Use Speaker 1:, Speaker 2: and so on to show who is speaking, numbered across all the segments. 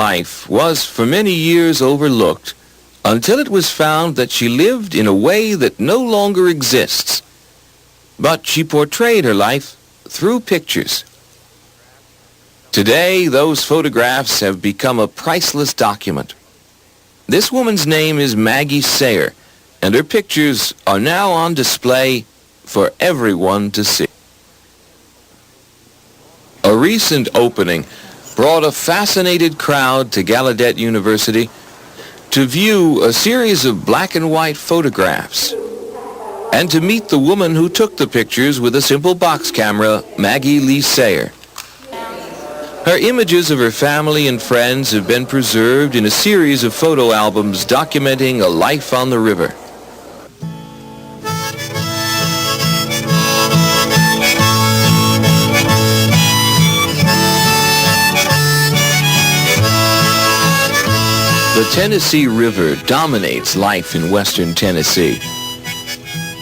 Speaker 1: life was for many years overlooked until it was found that she lived in a way that no longer exists. But she portrayed her life through pictures. Today, those photographs have become a priceless document. This woman's name is Maggie Sayer, and her pictures are now on display for everyone to see. A recent opening brought a fascinated crowd to Gallaudet University to view a series of black and white photographs and to meet the woman who took the pictures with a simple box camera, Maggie Sayer. Her images of her family and friends have been preserved in a series of photo albums documenting a life on the river. The Tennessee River dominates life in western Tennessee.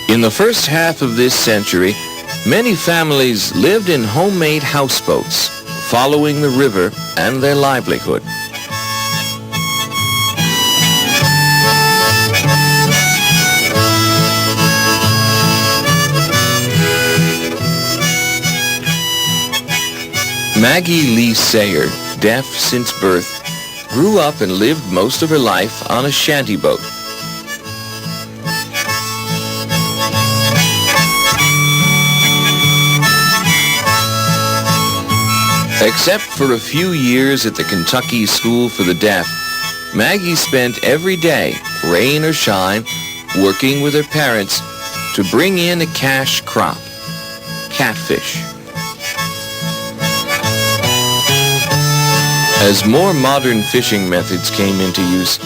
Speaker 1: In the first half of this century, many families lived in homemade houseboats, following the river and their livelihood. Maggie Sayer, deaf since birth, grew up and lived most of her life on a shanty boat. Except for a few years at the Kentucky School for the Deaf, Maggie spent every day, rain or shine, working with her parents to bring in a cash crop, catfish. As more modern fishing methods came into use,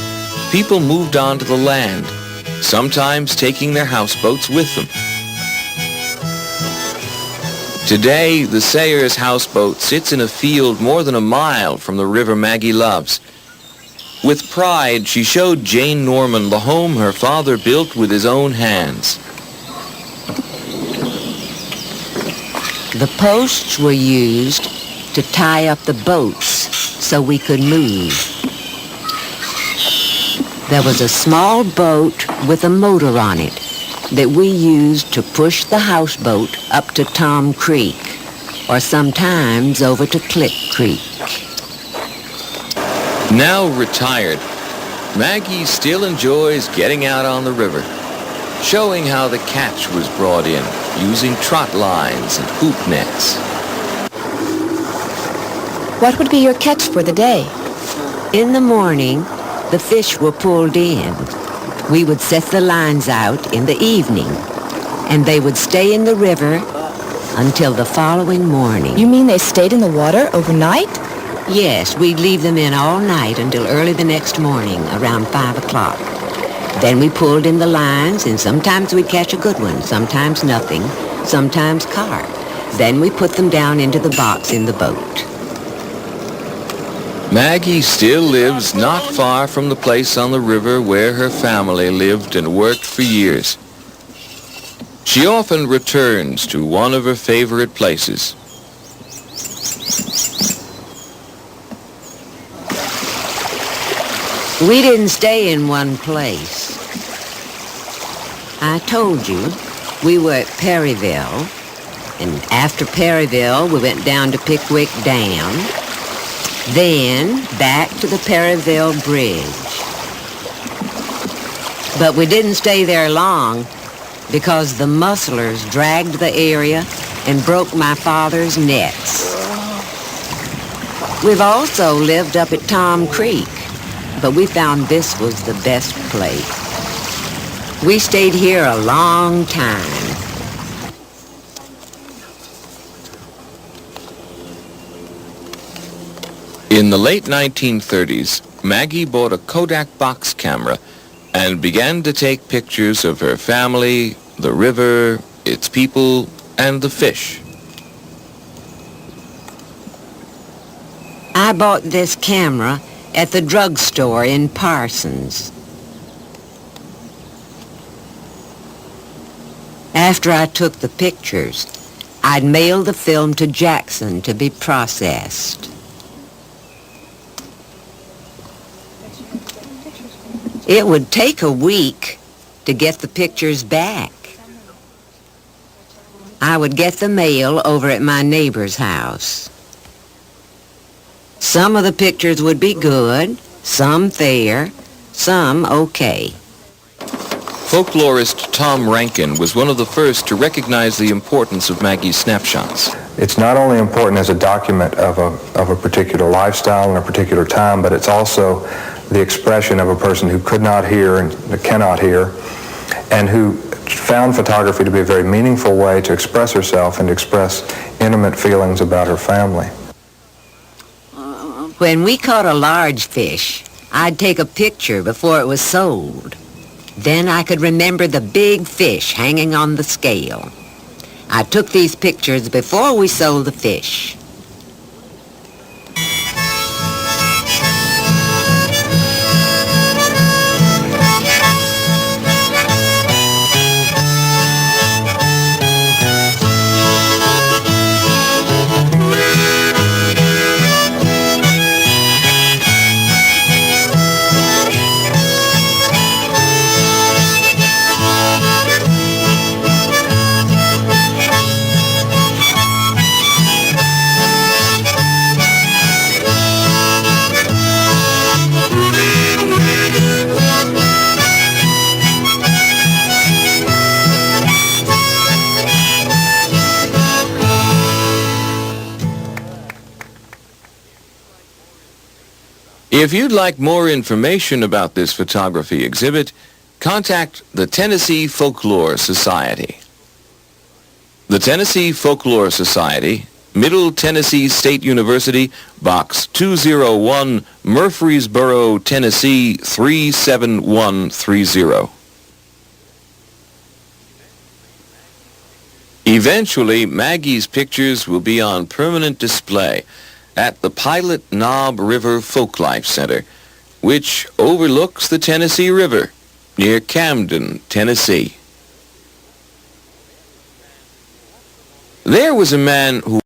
Speaker 1: people moved on to the land, sometimes taking their houseboats with them. Today, the Sayers houseboat sits in a field more than a mile from the river Maggie loves. With pride, she showed Jane Norman the home her father built with his own hands.
Speaker 2: The posts were used to tie up the boats so we could move. There was a small boat with a motor on it that we used to push the houseboat up to Tom Creek, or sometimes over to Click Creek.
Speaker 1: Now retired, Maggie still enjoys getting out on the river, showing how the catch was brought in, using trot lines and hoop nets.
Speaker 3: What would be your catch for the day?
Speaker 2: In the morning, the fish were pulled in. We would set the lines out in the evening, and they would stay in the river until the following morning.
Speaker 3: You mean they stayed in the water overnight?
Speaker 2: Yes, we'd leave them in all night until early the next morning, around 5 o'clock. Then we pulled in the lines, and sometimes we'd catch a good one, sometimes nothing, sometimes carp. Then we put them down into the box in the boat.
Speaker 1: Maggie still lives not far from the place on the river where her family lived and worked for years. She often returns to one of her favorite places.
Speaker 2: We didn't stay in one place. I told you, we were at Perryville, and after Perryville, we went down to Pickwick Dam, then back to the Perryville Bridge. But we didn't stay there long because the musselers dragged the area and broke my father's nets. We've also lived up at Tom Creek, but we found this was the best place. We stayed here a long time.
Speaker 1: In the late 1930s, Maggie bought a Kodak box camera and began to take pictures of her family, the river, its people, and the fish.
Speaker 2: I bought this camera at the drugstore in Parsons. After I took the pictures, I'd mail the film to Jackson to be processed. It would take a week to get the pictures back. I would get the mail over at my neighbor's house. Some of the pictures would be good, some fair, some okay.
Speaker 1: Folklorist Tom Rankin was one of the first to recognize the importance of Maggie's snapshots.
Speaker 4: It's not only important as a document of a particular lifestyle and a particular time, but it's also the expression of a person who could not hear and cannot hear, and who found photography to be a very meaningful way to express herself and to express intimate feelings about her family.
Speaker 2: When we caught a large fish, I'd take a picture before it was sold. Then I could remember the big fish hanging on the scale. I took these pictures before we sold the fish.
Speaker 1: If you'd like more information about this photography exhibit, contact the Tennessee Folklore Society. The Tennessee Folklore Society, Middle Tennessee State University, Box 201, Murfreesboro, Tennessee 37130. Eventually, Maggie's pictures will be on permanent display at the Pilot Knob River Folklife Center, which overlooks the Tennessee River near Camden, Tennessee. There was a man who